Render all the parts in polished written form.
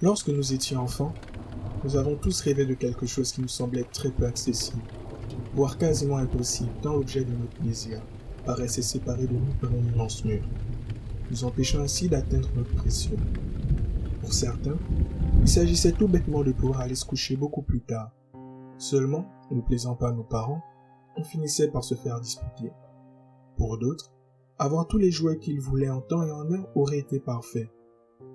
Lorsque nous étions enfants, nous avons tous rêvé de quelque chose qui nous semblait très peu accessible, voire quasiment impossible, tant l'objet de notre désir paraissait séparé de nous par un immense mur, nous empêchant ainsi d'atteindre notre précieux. Pour certains, il s'agissait tout bêtement de pouvoir aller se coucher beaucoup plus tard. Seulement, ne plaisant pas à nos parents, on finissait par se faire disputer. Pour d'autres, avoir tous les jouets qu'ils voulaient en temps et en heure aurait été parfait.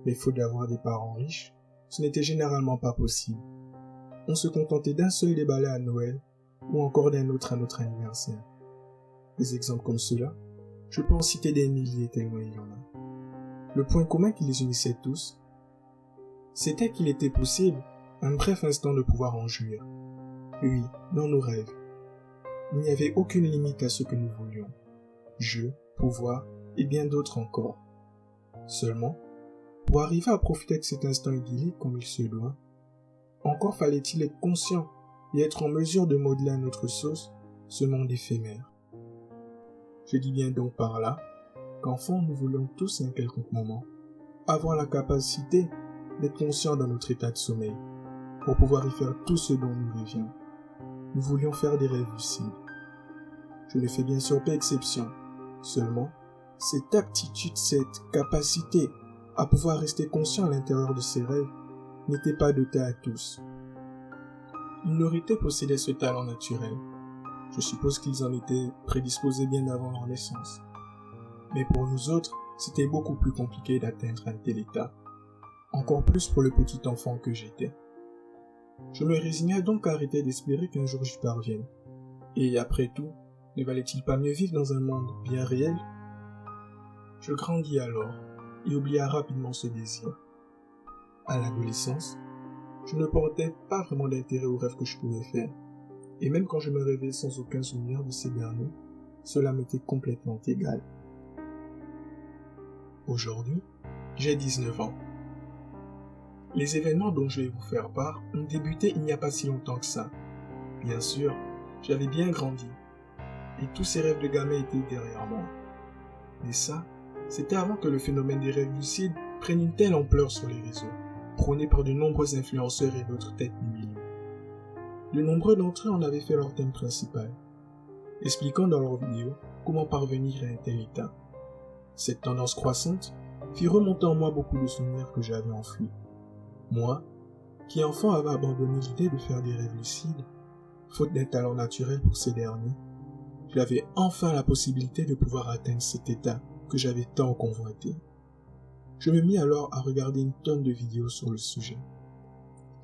Mais faute d'avoir des parents riches, ce n'était généralement pas possible. On se contentait d'un seul des balais à Noël, ou encore d'un autre à notre anniversaire. Des exemples comme cela, je peux en citer des milliers tellement il y en a. Le point commun qui les unissait tous, c'était qu'il était possible, un bref instant, de pouvoir en jouir. Oui, dans nos rêves. Il n'y avait aucune limite à ce que nous voulions. Jeux, pouvoir et bien d'autres encore. Seulement, pour arriver à profiter de cet instant idyllique comme il se doit, encore fallait-il être conscient et être en mesure de modeler à notre sauce ce monde éphémère. Je dis bien donc par là qu'enfant nous voulions tous à un quelconque moment avoir la capacité d'être conscients dans notre état de sommeil pour pouvoir y faire tout ce dont nous rêvions. Nous voulions faire des rêves lucides. Je ne fais bien sûr pas exception. Seulement, cette aptitude, cette capacité à pouvoir rester conscient à l'intérieur de ses rêves n'était pas dotée à tous. Une minorité possédait ce talent naturel. Je suppose qu'ils en étaient prédisposés bien avant leur naissance. Mais pour nous autres, c'était beaucoup plus compliqué d'atteindre un tel état. Encore plus pour le petit enfant que j'étais. Je me résignais donc à arrêter d'espérer qu'un jour j'y parvienne. Et après tout, ne valait-il pas mieux vivre dans un monde bien réel? Je grandis alors et oublia rapidement ce désir. À l'adolescence, je ne portais pas vraiment d'intérêt aux rêves que je pouvais faire. Et même quand je me réveillais sans aucun souvenir de ces derniers, cela m'était complètement égal. Aujourd'hui, j'ai 19 ans. Les événements dont je vais vous faire part ont débuté il n'y a pas si longtemps que ça. Bien sûr, j'avais bien grandi, et tous ces rêves de gamin étaient derrière moi. Mais ça, c'était avant que le phénomène des rêves lucides prenne une telle ampleur sur les réseaux, prôné par de nombreux influenceurs et d'autres têtes du milieu. De nombreux d'entre eux en avaient fait leur thème principal, expliquant dans leurs vidéos comment parvenir à un tel état. Cette tendance croissante fit remonter en moi beaucoup de souvenirs que j'avais enfouis. Moi, qui enfant avait abandonné l'idée de faire des rêves lucides, faute d'un talent naturel pour ces derniers, j'avais enfin la possibilité de pouvoir atteindre cet état que j'avais tant convoité. Je me mis alors à regarder une tonne de vidéos sur le sujet.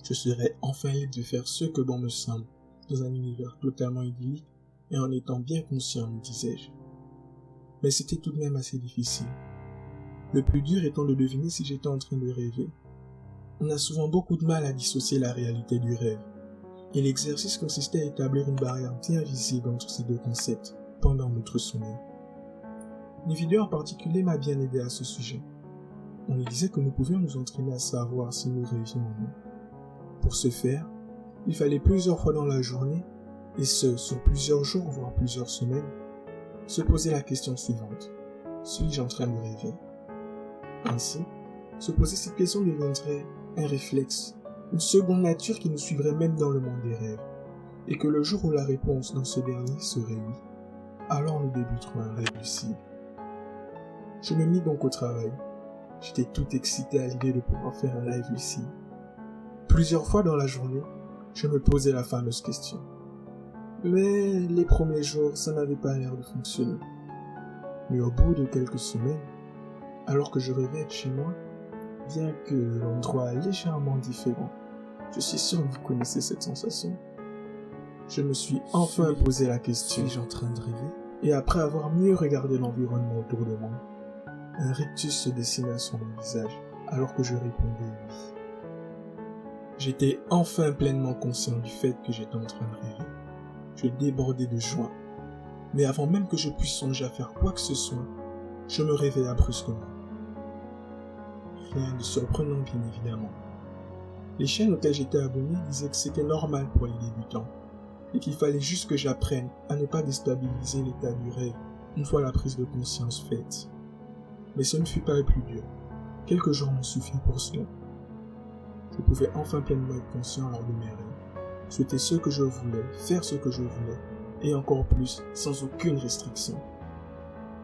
Je serais enfin libre de faire ce que bon me semble, dans un univers totalement idyllique et en étant bien conscient, me disais-je. Mais c'était tout de même assez difficile. Le plus dur étant de deviner si j'étais en train de rêver. On a souvent beaucoup de mal à dissocier la réalité du rêve, et l'exercice consistait à établir une barrière bien visible entre ces deux concepts pendant notre sommeil. Une vidéo en particulier m'a bien aidé à ce sujet. On y disait que nous pouvions nous entraîner à savoir si nous rêvions ou non. Pour ce faire, il fallait plusieurs fois dans la journée, et ce, sur plusieurs jours voire plusieurs semaines, se poser la question suivante. Suis-je en train de rêver? Ainsi, se poser cette question deviendrait un réflexe, une seconde nature qui nous suivrait même dans le monde des rêves, et que le jour où la réponse dans ce dernier serait oui, alors nous débuterons un rêve lucide. Je me mis donc au travail. J'étais tout excité à l'idée de pouvoir faire un live lucide. Plusieurs fois dans la journée, je me posais la fameuse question. Mais les premiers jours, ça n'avait pas l'air de fonctionner. Mais au bout de quelques semaines, alors que je rêvais être chez moi, bien que l'endroit est légèrement différent, je suis sûr que vous connaissez cette sensation. Je me suis enfin posé la question. Suis-je en train de rêver? Et après avoir mieux regardé l'environnement autour de moi, un rictus se dessinait sur mon visage, alors que je répondais oui. J'étais enfin pleinement conscient du fait que j'étais en train de rêver. Je débordais de joie. Mais avant même que je puisse songer à faire quoi que ce soit, je me réveilla brusquement. Rien de surprenant, bien évidemment. Les chaînes auxquelles j'étais abonné disaient que c'était normal pour les débutants, et qu'il fallait juste que j'apprenne à ne pas déstabiliser l'état du rêve une fois la prise de conscience faite. Mais ce ne fut pas le plus dur. Quelques jours m'ont suffi pour cela. Je pouvais enfin pleinement être conscient lors de mes rêves. Souhaiter ce que je voulais, faire ce que je voulais, et encore plus, sans aucune restriction.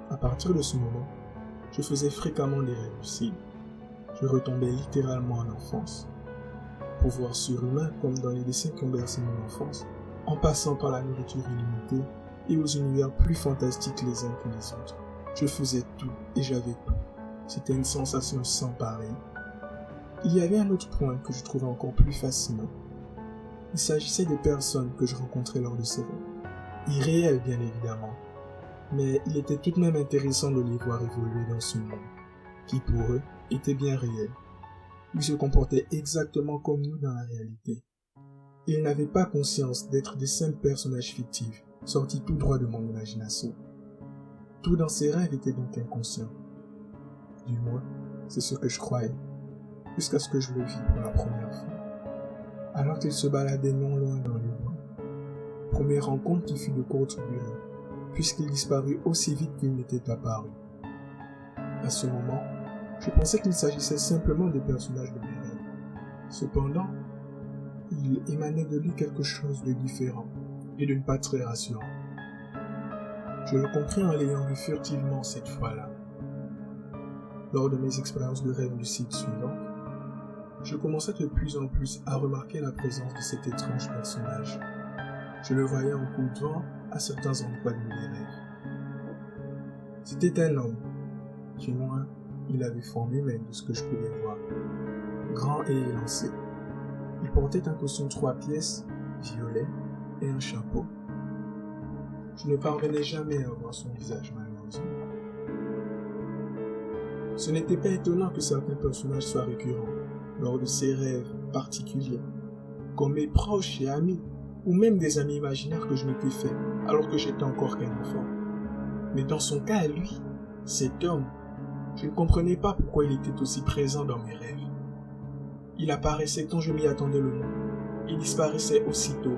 À partir de ce moment, je faisais fréquemment des rêves lucides. Je retombais littéralement en enfance. Pouvoir surhumain comme dans les dessins qui ont bercé mon enfance, en passant par la nourriture illimitée et aux univers plus fantastiques les uns que les autres. Je faisais tout et j'avais tout. C'était une sensation sans pareil. Il y avait un autre point que je trouvais encore plus fascinant. Il s'agissait des personnes que je rencontrais lors de ces rêves. Irréels bien évidemment, mais il était tout de même intéressant de les voir évoluer dans ce monde, qui pour eux était bien réel. Ils se comportaient exactement comme nous dans la réalité. Ils n'avaient pas conscience d'être des simples personnages fictifs, sortis tout droit de mon imagination. Tout dans ces rêves était donc inconscient. Du moins, c'est ce que je croyais, jusqu'à ce que je le vis pour la première fois. Alors qu'ils se baladaient non loin dans les bois. Première rencontre qui fut de courte durée, puisqu'il disparut aussi vite qu'il n'était apparu. À ce moment, je pensais qu'il s'agissait simplement des personnages de mes rêves. Cependant, il émanait de lui quelque chose de différent et de ne pas très rassurant. Je le compris en l'ayant vu furtivement cette fois-là. Lors de mes expériences de rêve lucide suivantes, je commençais de plus en plus à remarquer la présence de cet étrange personnage. Je le voyais en coup de vent à certains endroits de mes rêves. C'était un homme, du moins, il avait forme humaine de ce que je pouvais voir. Grand et élancé. Il portait un costume 3 pièces, violet, et un chapeau. Je ne parvenais jamais à voir son visage malheureusement. Ce n'était pas étonnant que certains personnages soient récurrents lors de ces rêves particuliers, comme mes proches et amis, ou même des amis imaginaires que je m'étais fait alors que j'étais encore qu'un enfant. Mais dans son cas à lui, cet homme, je ne comprenais pas pourquoi il était aussi présent dans mes rêves. Il apparaissait quand je m'y attendais le moins, il disparaissait aussitôt,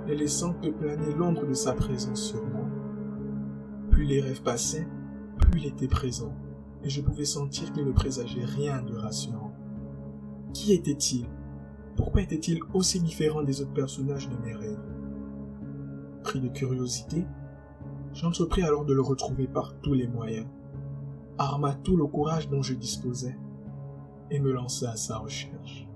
ne laissant que planer l'ombre de sa présence sur moi. Plus les rêves passaient, plus il était présent, et je pouvais sentir qu'il ne présageait rien de rassurant. Qui était-il? Pourquoi était-il aussi différent des autres personnages de mes rêves? Pris de curiosité, j'entrepris alors de le retrouver par tous les moyens, arma tout le courage dont je disposais, et me lança à sa recherche.